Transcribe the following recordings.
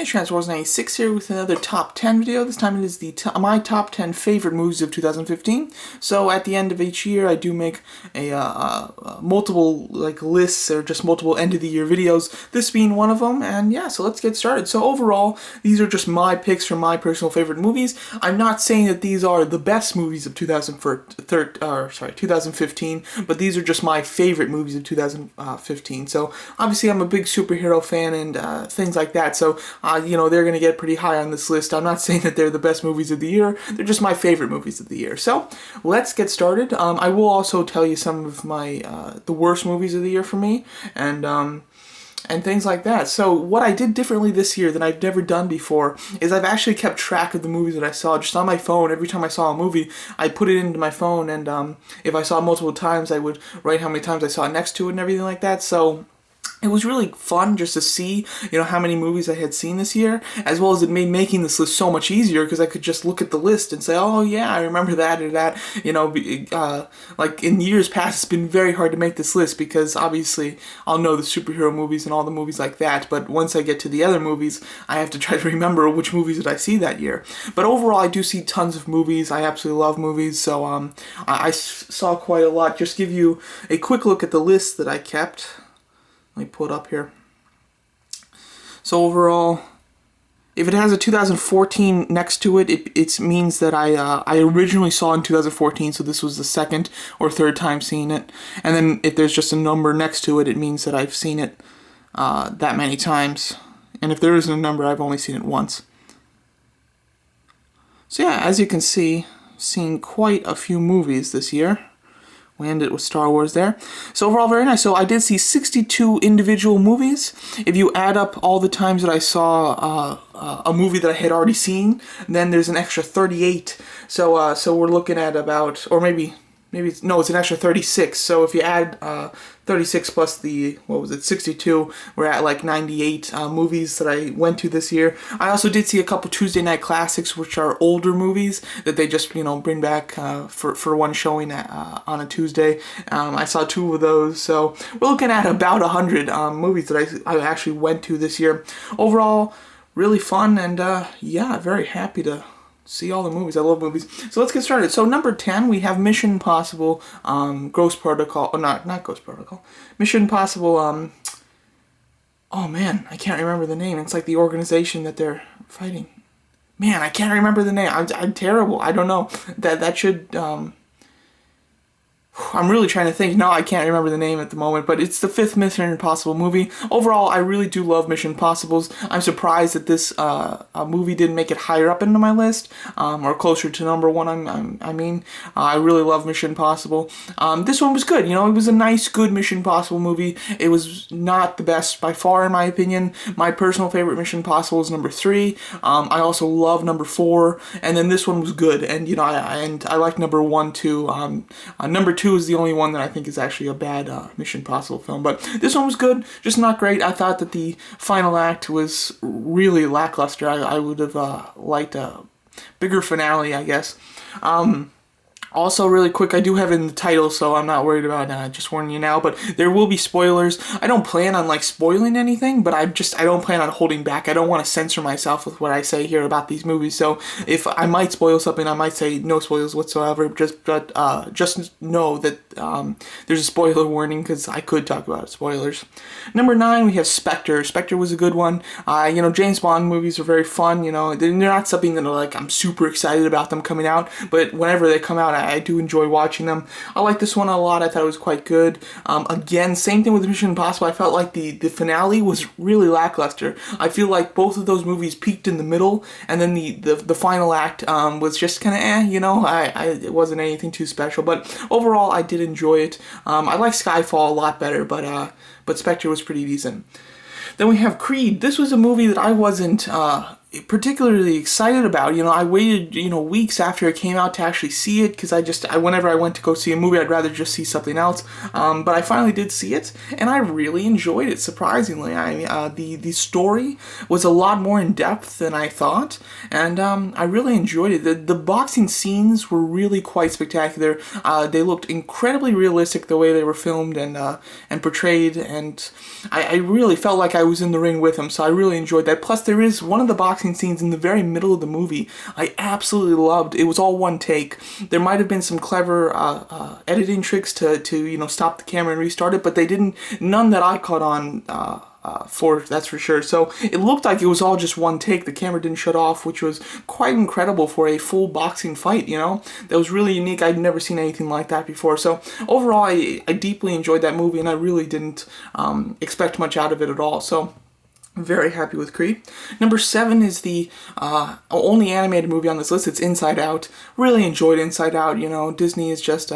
Hey, Transwars 96 here with another top 10 video. This time it is my top 10 favorite movies of 2015. So at the end of each year, I do make multiple lists or just multiple end of the year videos. This being one of them, and yeah, so let's get started. So overall, these are just my picks from my personal favorite movies. I'm not saying that these are the best movies of 2015, but these are just my favorite movies of 2015. So obviously, I'm a big superhero fan and things like that. So they're going to get pretty high on this list. I'm not saying that they're the best movies of the year. They're just my favorite movies of the year. So let's get started. I will also tell you some of my the worst movies of the year for me, and things like that. So what I did differently this year than I've never done before is I've actually kept track of the movies that I saw just on my phone. Every time I saw a movie, I put it into my phone, and if I saw it multiple times, I would write how many times I saw it next to it and everything like that. So it was really fun just to see, how many movies I had seen this year, as well as it made making this list so much easier because I could just look at the list and say, oh yeah, I remember that or that. Like in years past, it's been very hard to make this list because obviously I'll know the superhero movies and all the movies like that, but once I get to the other movies, I have to try to remember which movies did I see that year. But overall, I do see tons of movies. I absolutely love movies, so I saw quite a lot. Just give you a quick look at the list that I kept. Let me pull it up here. So overall, if it has a 2014 next to it, it means that I originally saw in 2014, so this was the second or third time seeing it. And then if there's just a number next to it, it means that I've seen it that many times. And if there isn't a number, I've only seen it once. So yeah, as you can see, I've seen quite a few movies this year. We ended with Star Wars there. So overall, very nice. So I did see 62 individual movies. If you add up all the times that I saw a movie that I had already seen, then there's an extra 38. So we're looking at about, or maybe it's an extra 36. So if you add 36 plus the, 62, we're at like 98 movies that I went to this year. I also did see a couple Tuesday night classics, which are older movies that they just, bring back for one showing on a Tuesday. I saw 2 of those. So we're looking at about 100 movies that I actually went to this year. Overall, really fun, and yeah, very happy to see all the movies. I love movies. So let's get started. So number 10, we have Mission Impossible, Ghost Protocol. Oh, not Ghost Protocol. Mission Impossible. Oh man, I can't remember the name. It's like the organization that they're fighting. Man, I can't remember the name. I'm terrible. I don't know. That should. I'm really trying to think. No, I can't remember the name at the moment, but it's the 5th Mission Impossible movie. Overall, I really do love Mission Impossibles. I'm surprised that this movie didn't make it higher up into my list, or closer to number 1. I really love Mission Impossible. This one was good. It was a nice, good Mission Impossible movie. It was not the best by far, in my opinion. My personal favorite Mission Impossible is number 3. I also love number 4, and then this one was good, and I like number 1 too. Number 2 is the only one that I think is actually a bad Mission Impossible film, but this one was good, just not great. I thought that the final act was really lackluster. I would have liked a bigger finale, I guess. Also, really quick, I do have it in the title, so I'm not worried about just warning you now, but there will be spoilers. I don't plan on, spoiling anything, but I don't plan on holding back. I don't want to censor myself with what I say here about these movies, so if I might spoil something, I might say no spoilers whatsoever, just know that there's a spoiler warning, because I could talk about spoilers. Number 9, we have Spectre. Spectre was a good one. James Bond movies are very fun, they're not something that I'm super excited about them coming out, but whenever they come out, I do enjoy watching them. I like this one a lot. I thought it was quite good. Again, same thing with Mission Impossible. I felt like the finale was really lackluster. I feel like both of those movies peaked in the middle, and then the final act was just kind of it wasn't anything too special. But overall, I did enjoy it. I like Skyfall a lot better, but Spectre was pretty decent. Then we have Creed. This was a movie that I wasn't particularly excited about. I waited, weeks after it came out to actually see it because whenever I went to go see a movie, I'd rather just see something else. But I finally did see it, and I really enjoyed it. Surprisingly, the story was a lot more in depth than I thought, and I really enjoyed it. The boxing scenes were really quite spectacular. They looked incredibly realistic the way they were filmed and portrayed, and I really felt like I was in the ring with them. So I really enjoyed that. Plus, there is one of the boxing scenes in the very middle of the movie I absolutely loved. It was all one take. There might have been some clever editing tricks to stop the camera and restart it, but they didn't. None that I caught on. That's for sure. So it looked like it was all just one take. The camera didn't shut off, which was quite incredible for a full boxing fight. That was really unique. I'd never seen anything like that before. So overall, I deeply enjoyed that movie, and I really didn't expect much out of it at all. So very happy with Creed. Number 7 is the only animated movie on this list. It's Inside Out. Really enjoyed Inside Out. Disney is just,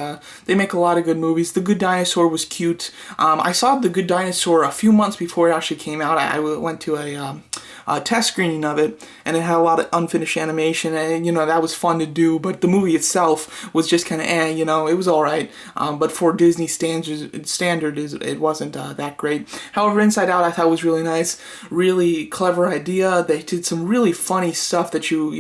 they make a lot of good movies. The Good Dinosaur was cute. I saw The Good Dinosaur a few months before it actually came out. I went to a test screening of it, and it had a lot of unfinished animation, and that was fun to do, but the movie itself was just kind of it was alright, but for Disney standards, it wasn't that great. However, Inside Out I thought was really nice, really clever idea. They did some really funny stuff that you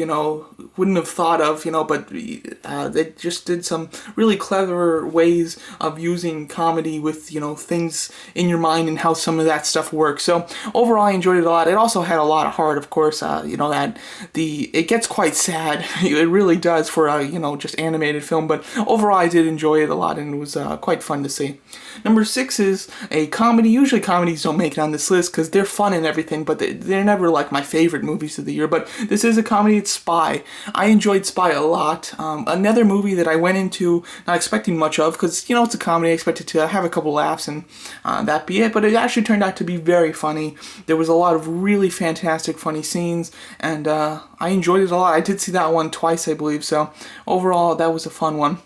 wouldn't have thought of, but they just did some really clever ways of using comedy with, things in your mind and how some of that stuff works. So overall, I enjoyed it a lot. It also had a lot of heart, of course. It gets quite sad. It really does for a just animated film. But overall, I did enjoy it a lot, and it was quite fun to see. Number 6 is a comedy. Usually comedies don't make it on this list because they're fun and everything, but they're never like my favorite movies of the year. But this is a comedy. It's Spy. I enjoyed Spy a lot. Another movie that I went into not expecting much of because it's a comedy. I expected to have a couple laughs and that be it. But it actually turned out to be very funny. There was a lot of really fantastic funny scenes, and I enjoyed it a lot. I did see that one twice, I believe. So overall, that was a fun one.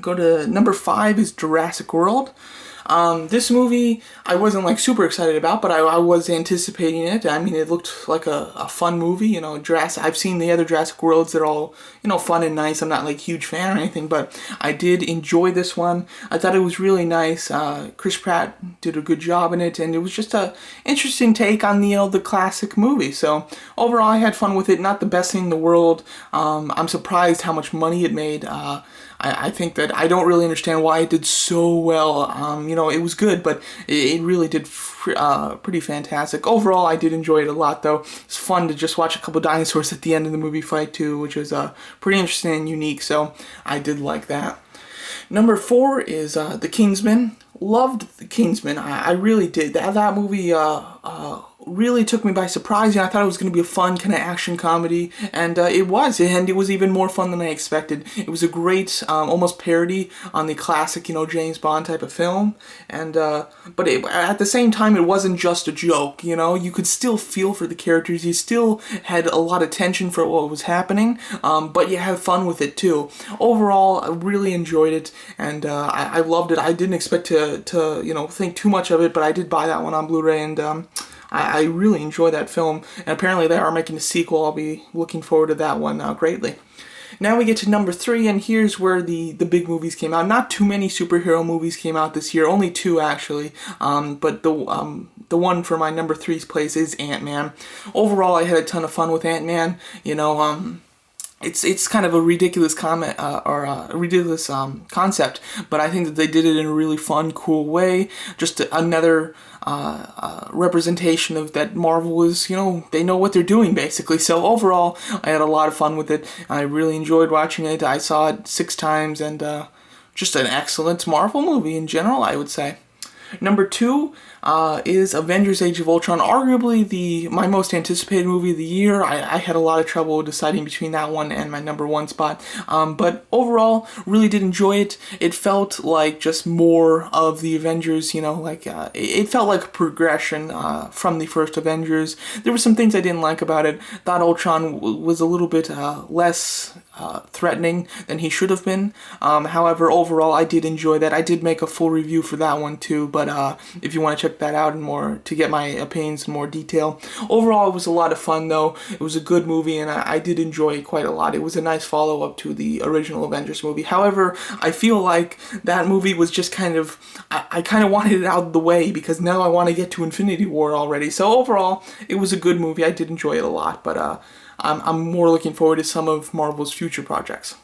Go to number 5 is Jurassic World. This movie I wasn't super excited about, but I was anticipating it. I mean, it looked like a fun movie. I've seen the other Jurassic Worlds. They're all fun and nice. I'm not a huge fan or anything, but I did enjoy this one. I thought it was really nice. Chris Pratt did a good job in it, and it was just a interesting take on the classic movie. So overall, I had fun with it. Not the best thing in the world. I'm surprised how much money it made. I think that I don't really understand why it did so well. It was good, but it really did pretty fantastic. Overall, I did enjoy it a lot, though. It's fun to just watch a couple dinosaurs at the end of the movie fight, too, which was pretty interesting and unique, so I did like that. Number 4 is The Kingsman. Loved The Kingsman. I really did. That movie really took me by surprise. I thought it was going to be a fun kind of action comedy, and it was even more fun than I expected. It was a great, almost parody on the classic, James Bond type of film, and but at the same time, it wasn't just a joke. You could still feel for the characters. You still had a lot of tension for what was happening, but you had fun with it too. Overall, I really enjoyed it, and I loved it. I didn't expect to think too much of it, but I did buy that one on Blu-ray, and I really enjoy that film, and apparently they are making a sequel. I'll be looking forward to that one greatly. Now we get to number 3, and here's where the big movies came out. Not too many superhero movies came out this year, only 2 actually, but the one for my number 3's place is Ant-Man. Overall, I had a ton of fun with Ant-Man. It's kind of a ridiculous comment or a ridiculous concept, but I think that they did it in a really fun, cool way. Just another representation of that Marvel is, they know what they're doing basically. So overall, I had a lot of fun with it. I really enjoyed watching it. I saw it 6 times, and just an excellent Marvel movie in general, I would say. Number 2 is Avengers Age of Ultron, arguably my most anticipated movie of the year. I had a lot of trouble deciding between that one and my number 1 spot, but overall, really did enjoy it. It felt like just more of the Avengers, it felt like a progression from the first Avengers. There were some things I didn't like about it. Thought Ultron was a little bit less threatening than he should have been. However, overall, I did enjoy that. I did make a full review for that one too, but if you want to check that out and more to get my opinions in more detail. Overall, it was a lot of fun though. It was a good movie, and I did enjoy it quite a lot. It was a nice follow-up to the original Avengers movie. However, I feel like that movie was just kind of, I kind of wanted it out of the way because now I want to get to Infinity War already. So overall, it was a good movie. I did enjoy it a lot, but I'm more looking forward to some of Marvel's future projects.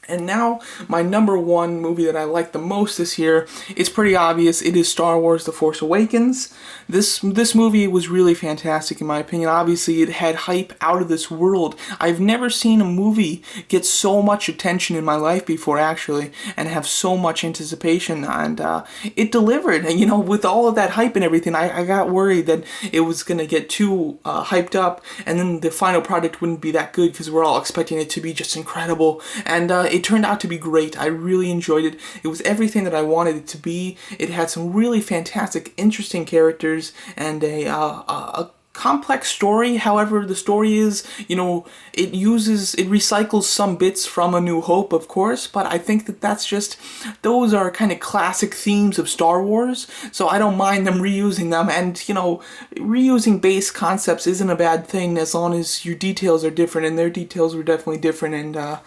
And now, my number one movie that I like the most this year, it's pretty obvious, it is Star Wars The Force Awakens. This movie was really fantastic in my opinion. Obviously, it had hype out of this world. I've never seen a movie get so much attention in my life before, actually, and have so much anticipation, and it delivered. And, you know, with all of that hype and everything, I got worried that it was going to get too hyped up, and then the final product wouldn't be that good, because we're all expecting it to be just incredible, and it turned out to be great. I really enjoyed it. It was everything that I wanted it to be. It had some really fantastic, interesting characters and a complex story. However, the story is, you know, it recycles some bits from A New Hope, of course, but I think that those are kind of classic themes of Star Wars, so I don't mind them reusing them. And, you know, reusing base concepts isn't a bad thing as long as your details are different, and their details were definitely different, and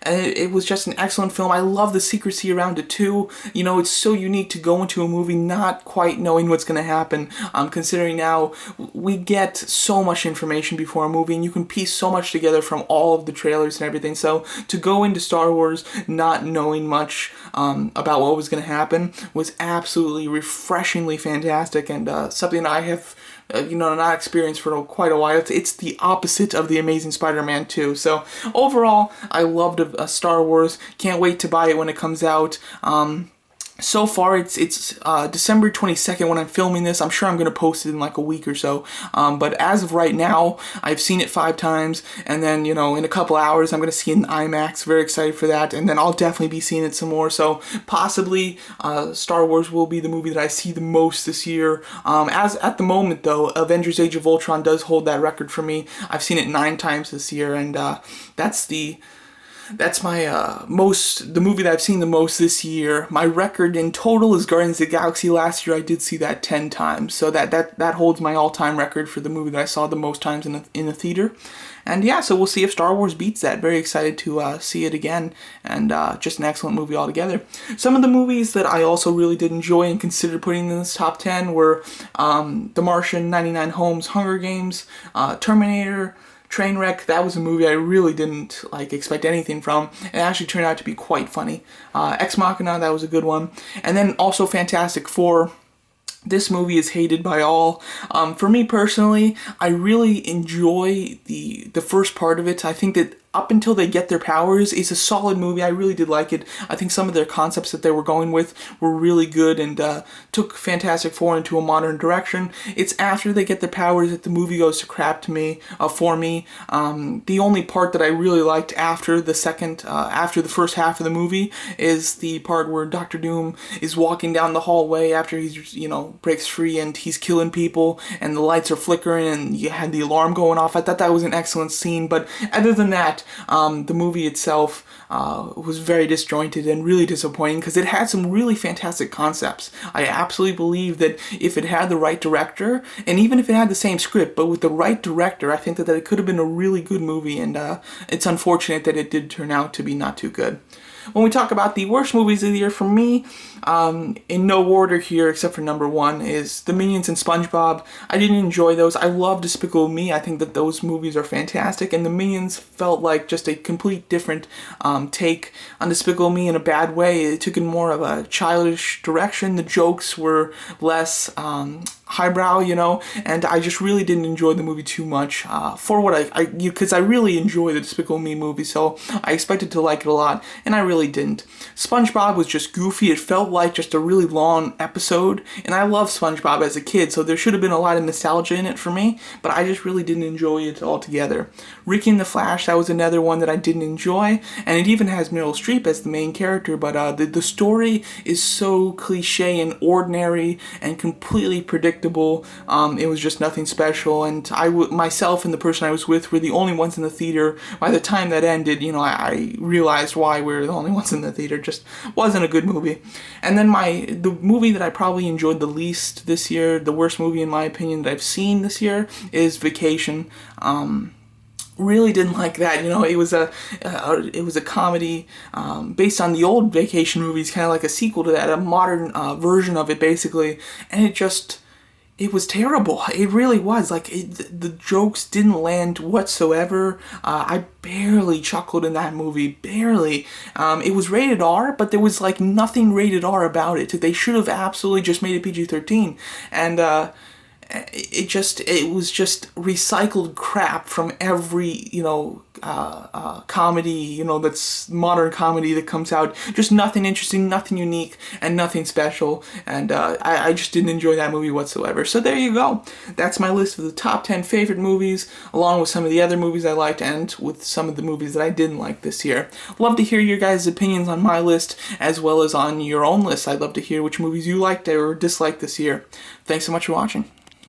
it was just an excellent film. I love the secrecy around it too. You know, it's so unique to go into a movie not quite knowing what's going to happen. Considering now we get so much information before a movie, and you can piece so much together from all of the trailers and everything. So to go into Star Wars not knowing much about what was going to happen was absolutely refreshingly fantastic, and something I have not experienced for quite a while. It's the opposite of The Amazing Spider-Man 2. So overall, I loved Star Wars. Can't wait to buy it when it comes out. So far, it's December 22nd when I'm filming this. I'm sure I'm going to post it in like a week or so. But as of right now, I've seen it 5 times. And then, you know, in a couple hours, I'm going to see it in IMAX. Very excited for that. And then I'll definitely be seeing it some more. So possibly Star Wars will be the movie that I see the most this year. As at the moment, though, Avengers Age of Ultron does hold that record for me. I've seen it 9 times this year. And that's my the movie that I've seen the most this year. My record in total is Guardians of the Galaxy. Last year I did see that 10 times, so that holds my all-time record for the movie that I saw the most times in the theater. And yeah, so we'll see if Star Wars beats that. Very excited to see it again, and just an excellent movie altogether. Some of the movies that I also really did enjoy and considered putting in this top 10 were The Martian, 99 Homes, Hunger Games, Terminator, Trainwreck. That was a movie I really didn't expect anything from. It actually turned out to be quite funny. Ex Machina, that was a good one. And then also Fantastic Four. This movie is hated by all. For me personally, I really enjoy the first part of it. I think that up until they get their powers, it's a solid movie. I really did like it. I think some of their concepts that they were going with were really good, and took Fantastic Four into a modern direction. It's after they get their powers that the movie goes to crap to me, for me. The only part that I really liked after the first half of the movie is the part where Doctor Doom is walking down the hallway after he's, breaks free and he's killing people and the lights are flickering and you had the alarm going off. I thought that was an excellent scene, but other than that, the movie itself was very disjointed and really disappointing because it had some really fantastic concepts. I absolutely believe that if it had the right director, and even if it had the same script, but with the right director, I think that it could have been a really good movie, and it's unfortunate that it did turn out to be not too good. When we talk about the worst movies of the year, for me, in no order here except for number 1, is The Minions and SpongeBob. I didn't enjoy those. I love Despicable Me. I think that those movies are fantastic, and The Minions felt like just a complete different take on Despicable Me in a bad way. It took in more of a childish direction. The jokes were less highbrow, and I just really didn't enjoy the movie too much for what because I really enjoy the Despicable Me movie, so I expected to like it a lot, and I really didn't. SpongeBob was just goofy. It felt like just a really long episode, and I loved SpongeBob as a kid, so there should have been a lot of nostalgia in it for me, but I just really didn't enjoy it altogether. Ricky and the Flash, that was another one that I didn't enjoy, and it even has Meryl Streep as the main character, but the story is so cliche and ordinary and completely predictable predictable. It was just nothing special, and myself and the person I was with were the only ones in the theater. By the time that ended, I realized why we were the only ones in the theater. Just wasn't a good movie. And then the movie that I probably enjoyed the least this year, the worst movie in my opinion that I've seen this year, is Vacation. Really didn't like that. It was a comedy based on the old Vacation movies, kind of like a sequel to that, a modern version of it, basically. And it was terrible. It really was. Like, the jokes didn't land whatsoever. I barely chuckled in that movie. Barely. It was rated R, but there was, like, nothing rated R about it. They should have absolutely just made it PG-13. And, it was just recycled crap from every, comedy, that's modern comedy that comes out. Just nothing interesting, nothing unique, and nothing special. And I just didn't enjoy that movie whatsoever. So there you go. That's my list of the top 10 favorite movies, along with some of the other movies I liked and with some of the movies that I didn't like this year. Love to hear your guys' opinions on my list as well as on your own list. I'd love to hear which movies you liked or disliked this year. Thanks so much for watching.